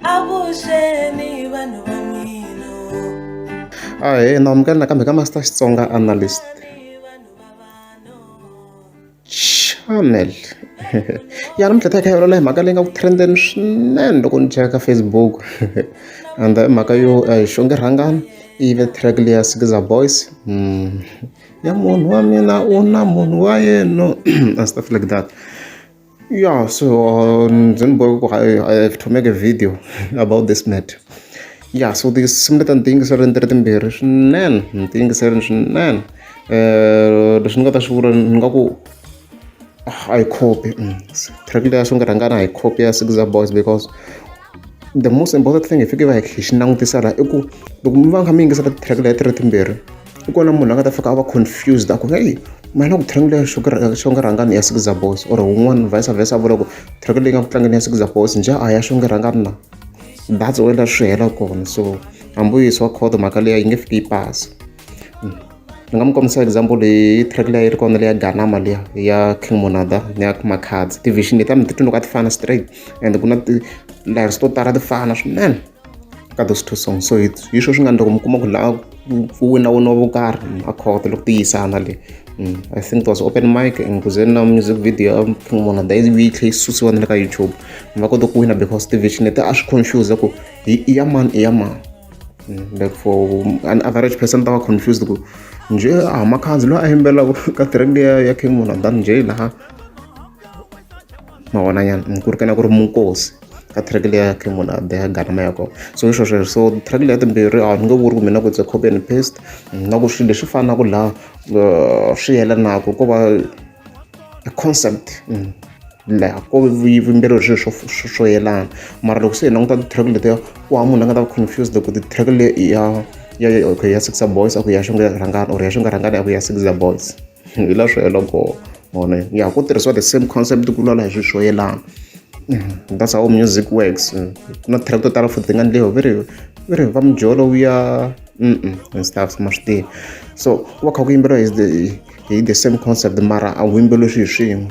avuxeni vanhu va mina. Namukela nakambe ka Master Xitsonga Analyst Channel. Ya namuntlha hi kha hi vulavula hi mhaka leyi nga ku trendeni swinene loko ni cheka ka Facebook. And mhaka yo Xongi rhangani ive track leya Sikiza Boys. Ya munhu wa mina u na munhu wa yena and stuff like that. Yeah, so I have to make a video about this matter. Yeah, so these similar things are in the timbir swinene, things are swinene. Leswi ni nga ta swi vula ni nga ku I copy track leya Xongi rhangana I copy ya Sikiza Boys because the most important thing if you give a hi xi langutisa laha i ku loko mi va kha mi yingisela track leya ti ri timbirhi i kona munhu a nga ta fika a va confused a ku hey mina ku track leya Xongi rhangana ya Sikiza Boys or wun'wana vice versa a vula ku track leyi nga ku tlangeni ya Sikiza Boys njhe a ya Xongi rhangana na that's where la swi hela kona so hambi u yisiwa khoto mhaka leya yi nge fiki yi pasa ni nga mi kombisa example leyi track leya yi ri kona leya ganama leya ya King Monada ni ya Makhadzi division leti a mi titwi loko a ti fana straight and ku na ti-lyrics to tala ti fana swinene ka those two songs so hi swo swi nga endla ku mi kuma ku laha ku wina vo karhi a khoto loko ti yisana le I think it was open mic and ku ze na music video ya King Monada yi tlhe yi susiwa na le ka YouTube mi va kota ku wina because division leti a swi confuse ku i ya mani like for an average person ta va confused ku nje Makhadzi loyi a yimbelaka ka track leya ya King Monada nje laha ma vona nyana ku ri kena ku ri munkosi ka track leya King Monada ya ganama ya kona so hi sweswo so track leya timbirhi a ni nge vuri ku mina ku it's copy and paste na ku swilo leswi fanaka laha swi yelanaka ko va a concept laha ko vuyimbeleri swilo swo yelana mara loko se hi languta ti-track letiya ku va munhu a nga ta va confused ku ti-track leyi ya Sikiza Boys a ku ya Xongi rhangana or ya Xongi rhangana a ku ya Sikiza Boys hi la swi hela kona mone ya ku tirhisiwa the same concept ku lwala hi swilo swo yelana that's how music works ku na track to tala futhi ti nga endliwa veri va mujolo wu ya and stuff ma swi tivi so ku va kha ku yimbeliwa hi the same concept mara a wu yimbeliwi swilo swin'we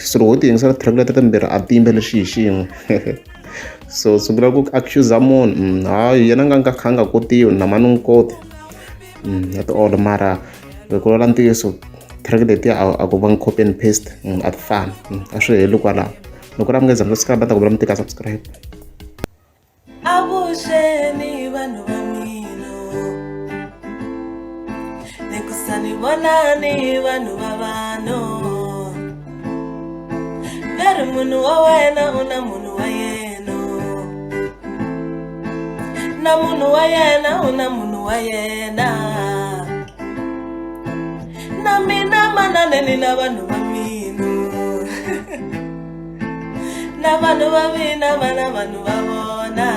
so loko u ti yingisela track leti timbirhi a ti yimbeli xilo xin'we so sungula ku accuse munhu hayi yena nga kha nga kotiwi na mani n'wi koti at all mara loko lwala ntiyiso track letiya a ku va ngi copy and paste a ti fani a swi heli kwalaho loko la mi nga za mi subscribe ta ku vula mi tika subscribe Avuxeni vanhu va mina. Ni ku sanibonani vanhu va vanhu. Veri munhu wa wena u na munhu wa yena. Na munhu wa yena u na munhu wa yena. Na mina mananeni na vanhu va mina. Na vanhu va mina va na vanhu va vona.